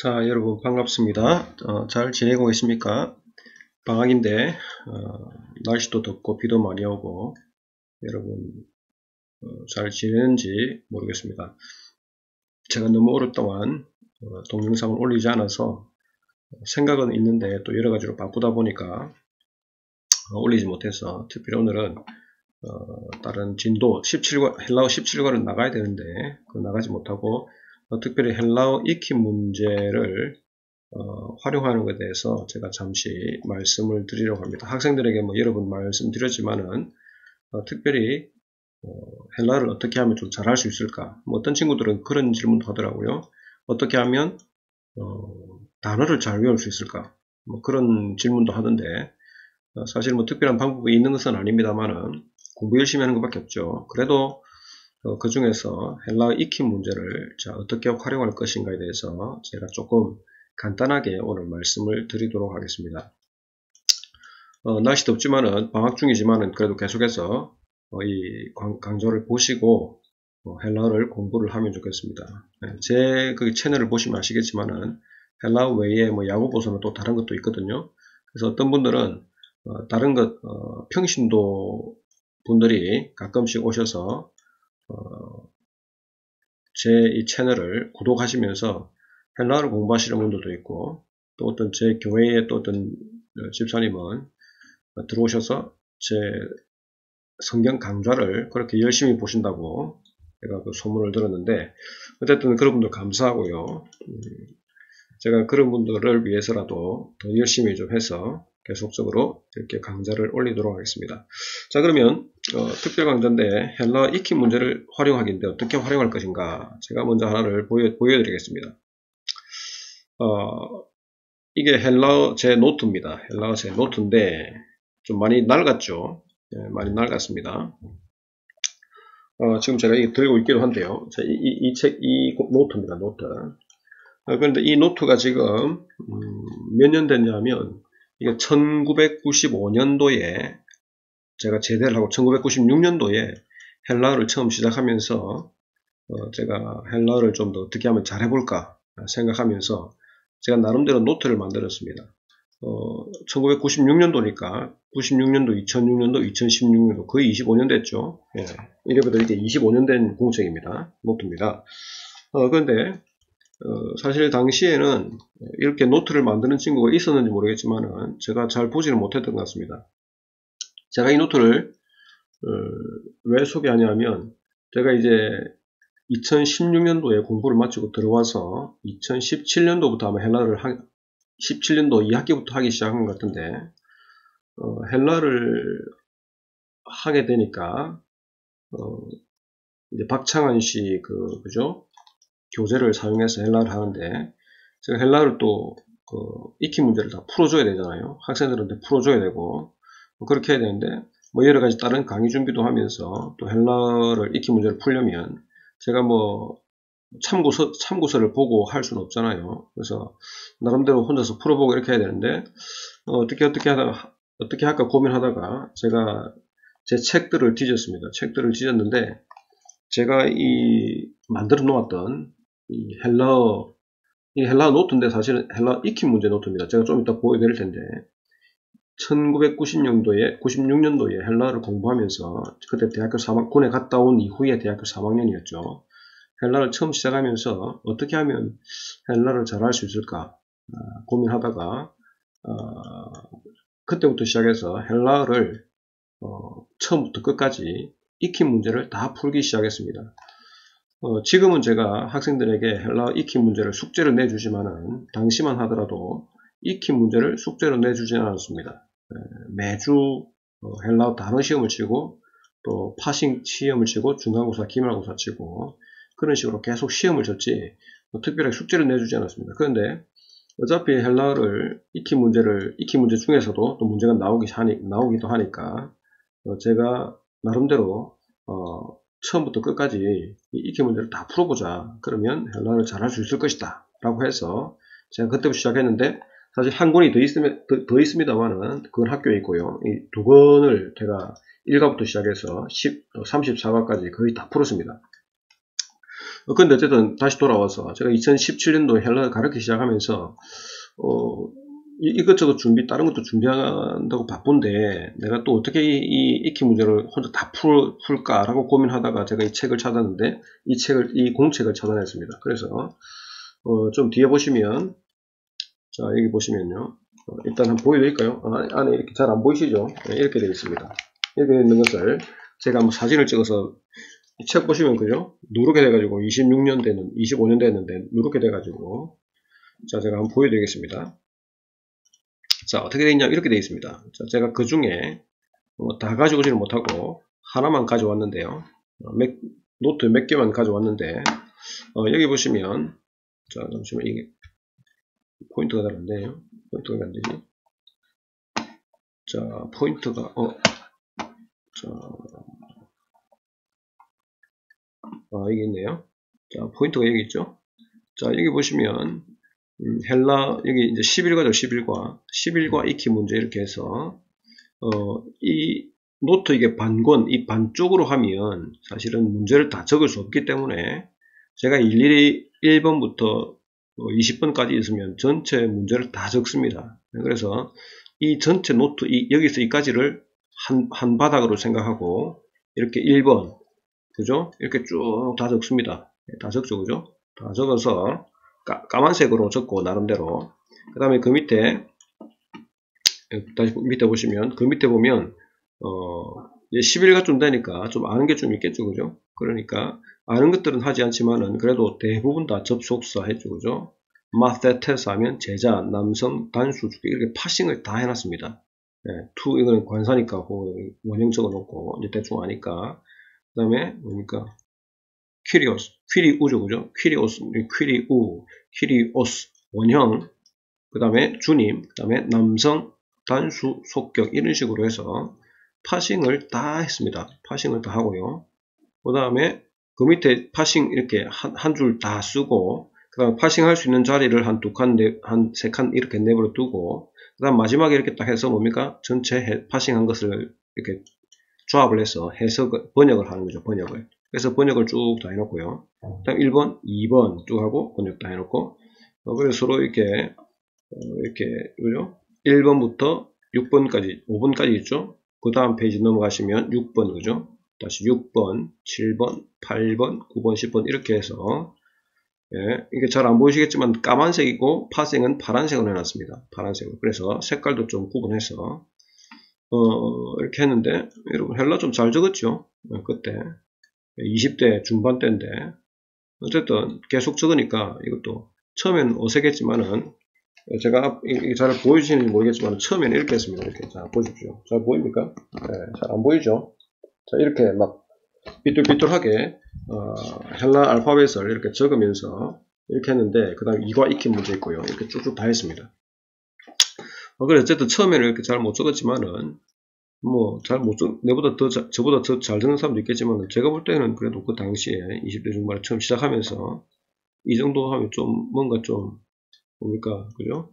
자, 여러분 반갑습니다. 잘 지내고 계십니까? 방학인데 날씨도 덥고 비도 많이 오고 여러분 잘 지내는지 모르겠습니다. 제가 너무 오랫동안 동영상을 올리지 않아서 생각은 있는데 또 여러가지로 바쁘다 보니까 올리지 못해서 특별히 오늘은 다른 진도 17과 헬라어 17과를 나가야 되는데 나가지 못하고 특별히 헬라어 익히 문제를 활용하는 것에 대해서 제가 잠시 말씀을 드리려고 합니다. 학생들에게 여러 번 말씀드렸지만은 특별히 헬라어를 어떻게 하면 좀 잘할 수 있을까? 어떤 친구들은 그런 질문도 하더라고요. 어떻게 하면 단어를 잘 외울 수 있을까? 그런 질문도 하던데 사실 특별한 방법이 있는 것은 아닙니다만은 공부 열심히 하는 것밖에 없죠. 그래도 그 중에서 헬라어 익힘 문제를 어떻게 활용할 것인가에 대해서 제가 조금 간단하게 오늘 말씀을 드리도록 하겠습니다. 날씨 덥지만은 방학 중이지만은 그래도 계속해서 이 강좌를 보시고 헬라어를 공부를 하면 좋겠습니다. 제 그 채널을 보시면 아시겠지만은 헬라어 외에 야구 보서는 또 다른 것도 있거든요. 그래서 어떤 분들은 다른 것 평신도 분들이 가끔씩 오셔서 제 이 채널을 구독하시면서 헬라어를 공부하시는 분들도 있고 또 어떤 제 교회의 또 어떤 집사님은 들어오셔서 제 성경 강좌를 그렇게 열심히 보신다고 제가 그 소문을 들었는데 어쨌든 그런 분들 감사하고요. 제가 그런 분들을 위해서라도 더 열심히 좀 해서 계속적으로 이렇게 강좌를 올리도록 하겠습니다. 자, 그러면 특별 강좌인데 헬라어 익힘 문제를 활용하기인데 어떻게 활용할 것인가 제가 먼저 하나를 보여드리겠습니다. 이게 헬라어 제 노트입니다. 헬라어 제 노트인데 좀 많이 낡았죠. 네, 많이 낡았습니다. 지금 제가 이게 들고 있기도 한데요. 이 노트입니다. 노트. 그런데 이 노트가 지금 몇 년 됐냐면 이게 1995년도에 제가 제대를 하고 1996년도에 헬라어를 처음 시작하면서 제가 헬라어를 좀 더 어떻게 하면 잘해볼까 생각하면서 제가 나름대로 노트를 만들었습니다. 1996년도니까 96년도, 2006년도, 2016년도 거의 25년 됐죠. 예, 이래보다 이게 25년 된 공책입니다. 노트입니다. 그런데 사실 당시에는 이렇게 노트를 만드는 친구가 있었는지 모르겠지만은 제가 잘 보지는 못했던 것 같습니다. 제가 이 노트를 왜 소개하냐면 제가 이제 2016년도에 공부를 마치고 들어와서 2017년도부터 아마 헬라어를 17년도 2학기부터 하기 시작한 것 같은데 헬라어를 하게 되니까 이제 박창환 씨 그죠? 교재를 사용해서 헬라어를 하는데 제가 헬라어를 또 익힘 문제를 다 풀어줘야 되잖아요. 학생들한테 풀어줘야 되고 그렇게 해야 되는데 여러 가지 다른 강의 준비도 하면서 또 헬라어를 익힘 문제를 풀려면 제가 참고서를 보고 할 수는 없잖아요. 그래서 나름대로 혼자서 풀어보고 이렇게 해야 되는데 어떻게 할까 고민하다가 제가 제 책들을 뒤졌습니다. 책들을 뒤졌는데 제가 만들어 놓았던 이 헬라어 노트인데 사실은 헬라어 익힘 문제 노트입니다. 제가 좀 이따 보여드릴 텐데 96년도에 헬라어를 공부하면서 그때 군에 갔다 온 이후에 대학교 3학년이었죠. 헬라어를 처음 시작하면서 어떻게 하면 헬라어를 잘할 수 있을까 고민하다가 그때부터 시작해서 헬라어를 처음부터 끝까지 익힘 문제를 다 풀기 시작했습니다. 지금은 제가 학생들에게 헬라어 익힘 문제를 숙제로 내주지만은 당시만 하더라도 익힘 문제를 숙제로 내주지는 않았습니다. 매주 헬라어 단어 시험을 치고 또 파싱 시험을 치고 중간고사, 기말고사 치고 그런 식으로 계속 시험을 쳤지 특별하게 숙제를 내주지 않았습니다. 그런데 어차피 헬라어를 익힘 문제 중에서도 또 문제가 나오기도 하니까 제가 나름대로 처음부터 끝까지 이 익힘 문제를 다 풀어보자. 그러면 헬라어를 잘할 수 있을 것이다. 라고 해서 제가 그때부터 시작했는데 사실 한 권이 더 있습니다만은 그건 학교에 있고요. 이 두 권을 제가 1과부터 시작해서 34과까지 거의 다 풀었습니다. 근데 어쨌든 다시 돌아와서 제가 2017년도에 헬라를 가르치기 시작하면서 이것저것 다른 것도 준비한다고 바쁜데 내가 또 어떻게 이 익히 문제를 혼자 다 풀까라고 고민하다가 제가 이 책을 찾았는데 이 공책을 찾아냈습니다. 그래서 좀 뒤에 보시면, 자 여기 보시면요, 일단 한번 보여드릴까요? 안에 이렇게 잘 안 보이시죠? 네, 이렇게 되어 있습니다. 이렇게 있는 것을 제가 한번 사진을 찍어서 이 책 보시면 그죠? 누렇게 돼가지고 26년 되는 25년 됐는데 누렇게 돼가지고, 자 제가 한번 보여드리겠습니다. 자 어떻게 되어 있냐, 이렇게 되어 있습니다. 자 제가 그 중에 다 가져오지는 못하고 하나만 가져왔는데요. 노트 몇 개만 가져왔는데 여기 보시면, 자 잠시만, 이게 포인트가 잘 안되네요. 포인트가 왜 안되지? 자 포인트가 여기 있네요. 자 포인트가 여기 있죠. 자 여기 보시면 헬라, 여기 이제 11과죠. 11과 익히 문제 이렇게 해서 이 노트, 이게 반권, 이 반쪽으로 하면 사실은 문제를 다 적을 수 없기 때문에 제가 일일이 1번부터 20번까지 있으면 전체 문제를 다 적습니다. 그래서 이 전체 노트, 여기서 이까지를 한 바닥으로 생각하고 이렇게 1번, 그죠? 이렇게 쭉 다 적습니다. 다 적죠, 그죠? 다 적어서 까만색으로 적고, 나름대로. 그 다음에 그 밑에, 다시 밑에 보시면, 그 밑에 보면 11가쯤 되니까 좀 아는 게 좀 있겠죠, 그죠? 그러니까 아는 것들은 하지 않지만은 그래도 대부분 다 접속사 했죠, 그죠? 마테테스 하면 제자, 남성, 단수, 주격, 이렇게 파싱을 다 해놨습니다. 투, 이거는 관사니까 원형 적어놓고 이제 대충 아니까. 그 다음에 뭡니까? 퀴리우죠, 그죠? 퀴리오스, 원형, 그 다음에 주님, 그 다음에 남성, 단수, 속격, 이런 식으로 해서 파싱을 다 했습니다. 파싱을 다 하고요. 그 다음에 그 밑에 파싱 이렇게 한 줄 다 쓰고, 그 다음 파싱 할 수 있는 자리를 한 두 칸, 한 세 칸 이렇게 내버려 두고, 그 다음 마지막에 이렇게 딱 해서 뭡니까? 전체 파싱 한 것을 이렇게 조합을 해서 번역을 하는 거죠, 번역을. 그래서 번역을 쭉 다 해놓고요. 그 다음 1번, 2번 쭉 하고 번역 다 해놓고, 그래서 서로 이렇게, 그죠? 1번부터 6번까지, 5번까지 있죠? 그 다음 페이지 넘어가시면 6번, 그죠? 다시 6번, 7번, 8번, 9번, 10번 이렇게 해서, 이게 잘 안 보이시겠지만 까만색이고 파생은 파란색으로 해놨습니다. 파란색으로. 그래서 색깔도 좀 구분해서 이렇게 했는데, 여러분 헬라 좀 잘 적었죠? 그때 20대 중반 때인데, 어쨌든 계속 적으니까 이것도 처음엔 어색했지만은, 제가 이게 잘 보이시는지 모르겠지만 처음에는 이렇게 했습니다. 이렇게. 자 보십시오. 잘 보입니까? 잘 안 보이죠? 자 이렇게 막 삐뚤삐뚤하게 헬라 알파벳을 이렇게 적으면서 이렇게 했는데, 그 다음 이과 익힌 문제 있고요. 이렇게 쭉쭉 다 했습니다. 그래 어쨌든 처음에는 이렇게 잘 못 적었지만은 저보다 더 잘 적는 사람도 있겠지만, 제가 볼 때는 그래도 그 당시에 20대 중반에 처음 시작하면서 이 정도 하면 좀 뭔가 좀 뭡니까, 그죠?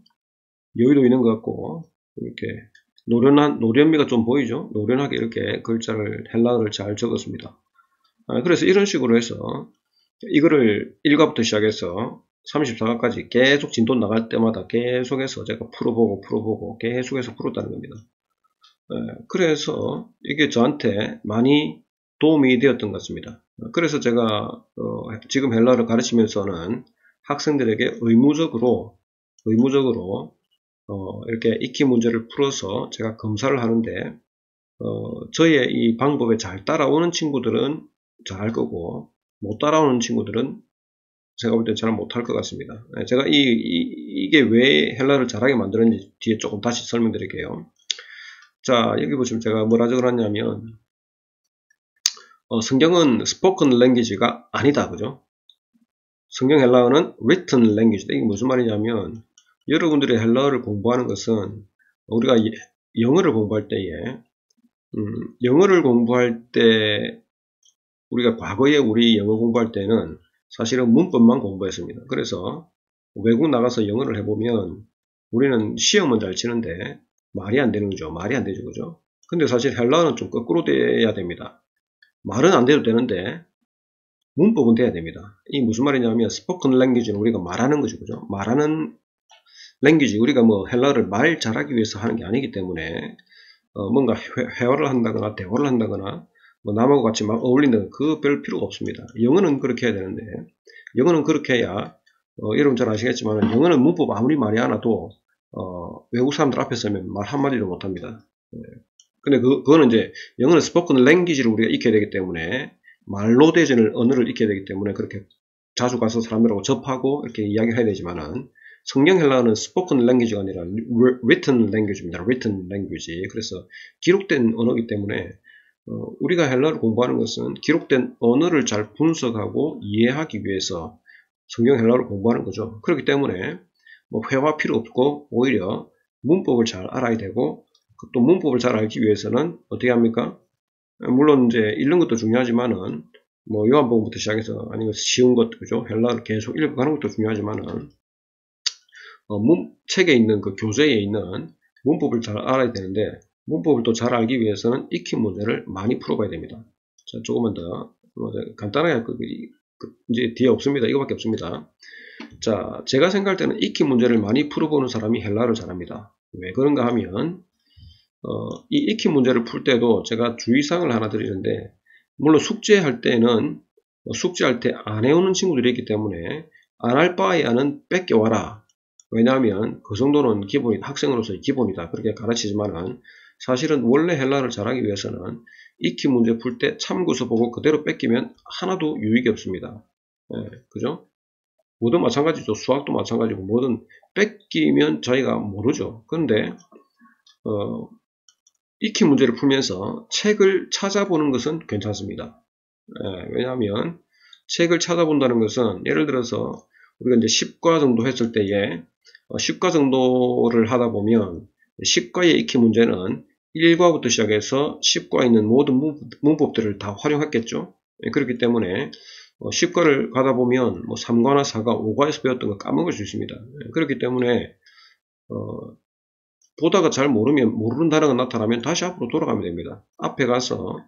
여유도 있는 것 같고, 이렇게 노련미가 좀 보이죠? 노련하게 이렇게 헬라어를 잘 적었습니다. 그래서 이런 식으로 해서 이거를 1과부터 시작해서 34과까지 계속 진도 나갈 때마다 계속해서 제가 풀어보고 계속해서 풀었다는 겁니다. 그래서 이게 저한테 많이 도움이 되었던 것 같습니다. 그래서 제가 지금 헬라어를 가르치면서는 학생들에게 의무적으로 이렇게 익히 문제를 풀어서 제가 검사를 하는데, 저의 이 방법에 잘 따라오는 친구들은 잘할 거고, 못 따라오는 친구들은 제가 볼 때 잘 못할 것 같습니다. 제가 이게 왜 헬라를 잘하게 만드는지 뒤에 조금 다시 설명드릴게요. 자, 여기 보시면 제가 뭐라 적어놨냐면, 성경은 스포큰 랭귀지가 아니다, 그죠? 성경 헬라어는 written language다. 이게 무슨 말이냐면, 여러분들이 헬라어를 공부하는 것은 우리가 영어를 공부할 때에, 우리가 과거에 우리 영어 공부할 때는 사실은 문법만 공부했습니다. 그래서 외국 나가서 영어를 해보면 우리는 시험은 잘 치는데 말이 안 되는 거죠. 말이 안 되죠, 그죠? 근데 사실 헬라어는 좀 거꾸로 돼야 됩니다. 말은 안 돼도 되는데 문법은 돼야 됩니다. 이 무슨 말이냐면 스포큰 랭귀지는 우리가 말하는 거죠. 그죠? 말하는 랭귀지, 우리가 뭐 헬라어를 말 잘하기 위해서 하는 게 아니기 때문에 뭔가 회화를 한다거나 대화를 한다거나 뭐 남하고 같이 막 어울린다거나 그 별 필요가 없습니다. 영어는 그렇게 해야 되는데 영어는 그렇게 해야 여러분 잘 아시겠지만 영어는 문법 아무리 많이 알아도 외국 사람들 앞에 서면 말 한마디도 못합니다. 근데 그거는 이제 영어는 스포큰 랭귀지를 우리가 익혀야 되기 때문에 말로 되는 언어를 익혀야 되기 때문에 그렇게 자주 가서 사람들하고 접하고 이렇게 이야기해야 되지만은 성경 헬라어는 스포큰 랭귀지가 아니라 written 랭귀지입니다. written 랭귀지. 그래서 기록된 언어이기 때문에 우리가 헬라어를 공부하는 것은 기록된 언어를 잘 분석하고 이해하기 위해서 성경 헬라어를 공부하는 거죠. 그렇기 때문에 뭐 회화 필요 없고 오히려 문법을 잘 알아야 되고 또 문법을 잘 알기 위해서는 어떻게 합니까? 물론 이제 읽는 것도 중요하지만은 뭐 요한복음부터 시작해서 아니면 쉬운 것, 그죠? 헬라어를 계속 읽어가는 것도 중요하지만은 책에 있는 그 교재에 있는 문법을 잘 알아야 되는데 문법을 또 잘 알기 위해서는 익힌 문제를 많이 풀어봐야 됩니다. 자, 조금만 더 간단하게 이제 뒤에 없습니다. 이거밖에 없습니다. 자, 제가 생각할 때는 익힌 문제를 많이 풀어보는 사람이 헬라어를 잘합니다. 왜 그런가 하면 이 익힌 문제를 풀 때도 제가 주의사항을 하나 드리는데 물론 숙제할 때는 숙제할 때 안 해오는 친구들이 있기 때문에 안 할 바에 안은 뺏겨와라. 왜냐하면 그 정도는 기본이 학생으로서의 기본이다. 그렇게 가르치지만은 사실은 원래 헬라어를 잘하기 위해서는 익힌 문제 풀 때 참고서 보고 그대로 뺏기면 하나도 유익이 없습니다. 그죠? 뭐든 마찬가지죠. 수학도 마찬가지고 뭐든 뺏기면 저희가 모르죠. 그런데 익힌 문제를 풀면서 책을 찾아보는 것은 괜찮습니다. 왜냐하면 책을 찾아본다는 것은 예를 들어서 우리가 이제 10과 정도 했을 때에 10과 정도를 하다 보면 10과의 익힌 문제는 1과부터 시작해서 10과에 있는 모든 문법들을 다 활용했겠죠. 그렇기 때문에 10과를 가다 보면 뭐 3과나 4과, 5과에서 배웠던 거 까먹을 수 있습니다. 그렇기 때문에 보다가 잘 모르면 모르는 단어가 나타나면 다시 앞으로 돌아가면 됩니다. 앞에 가서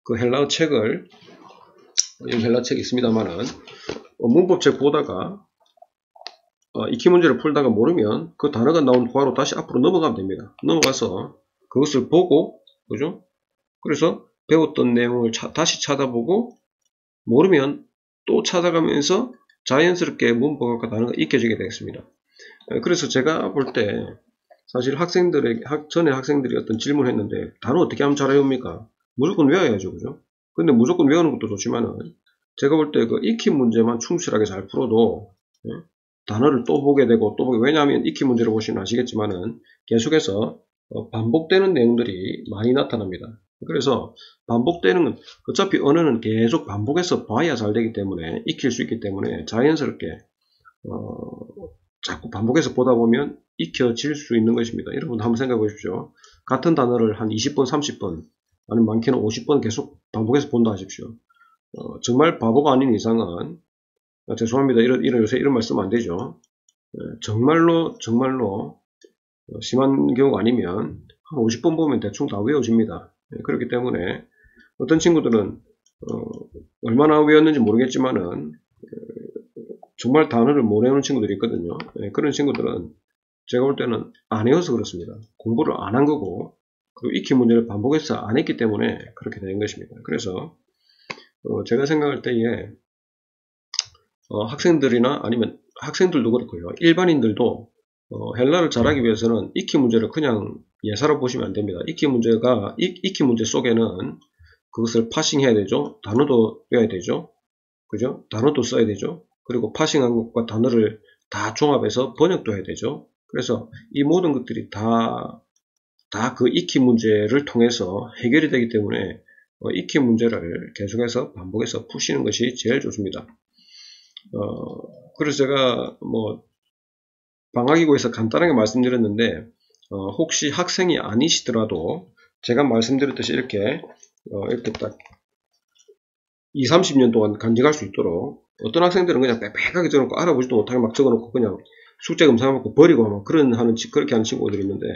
그 헬라어 책을 여기 헬라어 책이 있습니다만은 문법책 보다가 익힌 문제를 풀다가 모르면 그 단어가 나온 과로 다시 앞으로 넘어가면 됩니다. 넘어가서 그것을 보고 그죠? 그래서 배웠던 내용을 다시 찾아보고 모르면 또 찾아가면서 자연스럽게 문법과 단어가 익혀지게 되겠습니다. 그래서 제가 볼 때 사실 전에 학생들이 어떤 질문을 했는데 단어 어떻게 하면 잘 외웁니까? 무조건 외워야죠, 그죠? 근데 무조건 외우는 것도 좋지만은 제가 볼 때 그 익힌 문제만 충실하게 잘 풀어도 단어를 또 보게 되고 또 보게, 왜냐하면 익힌 문제를 보시면 아시겠지만은 계속해서 반복되는 내용들이 많이 나타납니다. 그래서 반복되는, 어차피 언어는 계속 반복해서 봐야 잘 되기 때문에 익힐 수 있기 때문에 자연스럽게 자꾸 반복해서 보다 보면 익혀질 수 있는 것입니다. 여러분 한번 생각해 보십시오. 같은 단어를 한 20번, 30번, 아니면 많게는 50번 계속 반복해서 본다 하십시오. 정말 바보가 아닌 이상은, 죄송합니다. 요새 이런 말 쓰면 안 되죠. 정말로 심한 경우가 아니면 한 50번 보면 대충 다 외워집니다. 그렇기 때문에 어떤 친구들은 얼마나 외웠는지 모르겠지만은 정말 단어를 못 외우는 친구들이 있거든요. 그런 친구들은 제가 볼 때는 안 외워서 그렇습니다. 공부를 안 한 거고, 그리고 익힌 문제를 반복해서 안 했기 때문에 그렇게 된 것입니다. 그래서 제가 생각할 때에 학생들이나 아니면 학생들도 그렇고요. 일반인들도 헬라를 잘하기 위해서는 익힌 문제를 그냥 예사로 보시면 안 됩니다. 익힌 문제 속에는 그것을 파싱해야 되죠. 단어도 외워야 되죠. 그죠? 단어도 써야 되죠. 그리고 파싱한 것과 단어를 다 종합해서 번역도 해야 되죠. 그래서 이 모든 것들이 다 그 익힌 문제를 통해서 해결이 되기 때문에 익힌 문제를 계속해서 반복해서 푸시는 것이 제일 좋습니다. 그래서 제가 뭐 방학이고에서 간단하게 말씀드렸는데 혹시 학생이 아니시더라도 제가 말씀드렸듯이 이렇게 딱 20-30년 동안 간직할 수 있도록, 어떤 학생들은 그냥 빽빽하게 적어놓고 알아보지도 못하게 막 적어놓고 그냥 숙제 검사해놓고 버리고 막 그렇게 하는 친구들이 있는데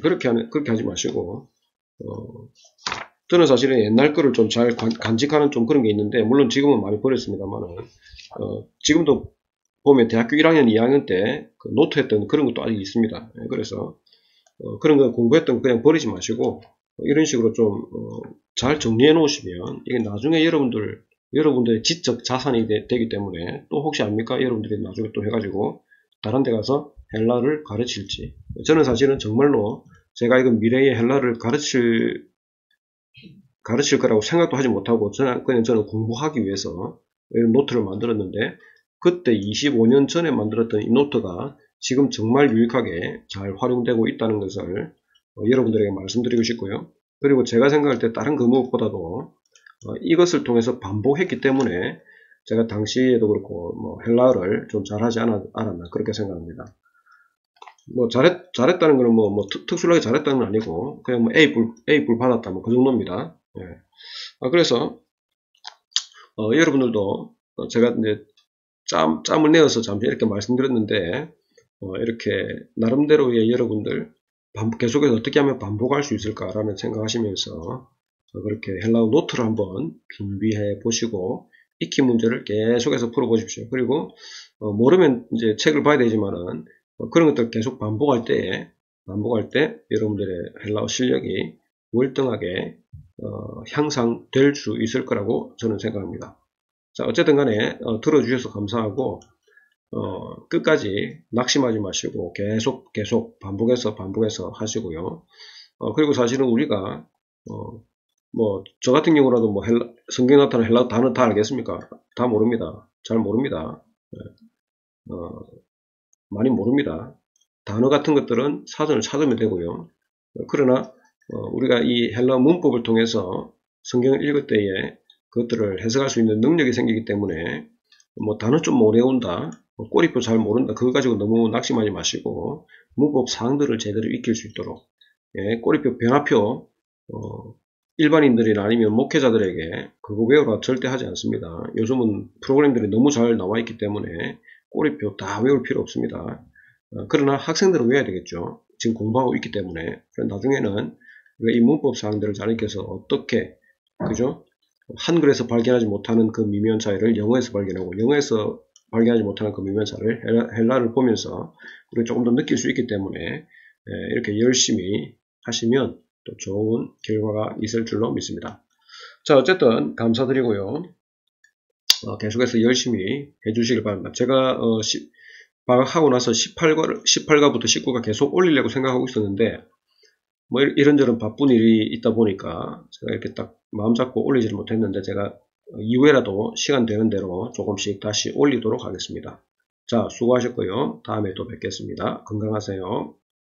그렇게 하지 마시고 저는 사실은 옛날 거를 좀 잘 간직하는 좀 그런 게 있는데, 물론 지금은 많이 버렸습니다만은, 지금도 보면 대학교 1학년, 2학년 때 그 노트 했던 그런 것도 아직 있습니다. 그래서, 그런 거 공부했던 거 그냥 버리지 마시고, 이런 식으로 좀, 잘 정리해 놓으시면, 이게 나중에 여러분들의 지적 자산이 되기 때문에, 또 혹시 압니까? 여러분들이 나중에 또 해가지고, 다른 데 가서 헬라를 가르칠지. 저는 사실은 정말로 제가 이건 미래의 헬라를 가르칠 거라고 생각도 하지 못하고 그냥 저는 공부하기 위해서 이런 노트를 만들었는데, 그때 25년 전에 만들었던 이 노트가 지금 정말 유익하게 잘 활용되고 있다는 것을 여러분들에게 말씀드리고 싶고요. 그리고 제가 생각할 때 다른 그 무엇보다도 이것을 통해서 반복했기 때문에 제가 당시에도 그렇고 뭐 헬라어를 좀 잘하지 않았나 그렇게 생각합니다. 뭐 잘했다는 거는 뭐 특출나게 잘했다는 건 아니고 그냥 뭐 A 불 받았다 뭐 그 정도입니다. 예. 그래서 여러분들도 제가 이제 짬을 내어서 잠시 이렇게 말씀드렸는데 이렇게 나름대로의 여러분들 계속해서 어떻게 하면 반복할 수 있을까라는 생각하시면서 그렇게 헬라어 노트를 한번 준비해 보시고 익히 문제를 계속해서 풀어 보십시오. 그리고 모르면 이제 책을 봐야 되지만은 그런 것들 계속 반복할 때 여러분들의 헬라어 실력이 월등하게 향상될 수 있을 거라고 저는 생각합니다. 자, 어쨌든 간에 들어주셔서 감사하고 끝까지 낙심하지 마시고 계속 반복해서 하시고요. 그리고 사실은 우리가 뭐 저 같은 경우라도 뭐 성경에 나타난 헬라어 단어 다 알겠습니까? 다 모릅니다. 잘 모릅니다. 많이 모릅니다. 단어 같은 것들은 사전을 찾으면 되고요. 그러나 우리가 이 헬라어 문법을 통해서 성경을 읽을 때에 그것들을 해석할 수 있는 능력이 생기기 때문에 뭐 단어 좀 어려운다, 꼬리표 잘 모른다, 그거 가지고 너무 낙심하지 마시고 문법 사항들을 제대로 익힐 수 있도록 꼬리표, 변화표 일반인들이나 아니면 목회자들에게 그거 외우라 절대 하지 않습니다. 요즘은 프로그램들이 너무 잘 나와 있기 때문에 꼬리표 다 외울 필요 없습니다. 그러나 학생들은 외워야 되겠죠. 지금 공부하고 있기 때문에. 나중에는 이 문법 사항들을 잘 익혀서 어떻게, 그죠? 한글에서 발견하지 못하는 그 미묘한 차이를 영어에서 발견하고, 영어에서 발견하지 못하는 그 미묘한 차이를 헬라를 보면서 우리가 조금 더 느낄 수 있기 때문에 이렇게 열심히 하시면 또 좋은 결과가 있을 줄로 믿습니다. 자, 어쨌든 감사드리고요. 계속해서 열심히 해주시길 바랍니다. 제가 방학하고 나서 18가부터 19가 계속 올리려고 생각하고 있었는데 뭐 이런저런 바쁜 일이 있다 보니까 제가 이렇게 딱 마음 잡고 올리지를 못했는데, 제가 이후에라도 시간 되는 대로 조금씩 다시 올리도록 하겠습니다. 자, 수고하셨고요. 다음에 또 뵙겠습니다. 건강하세요.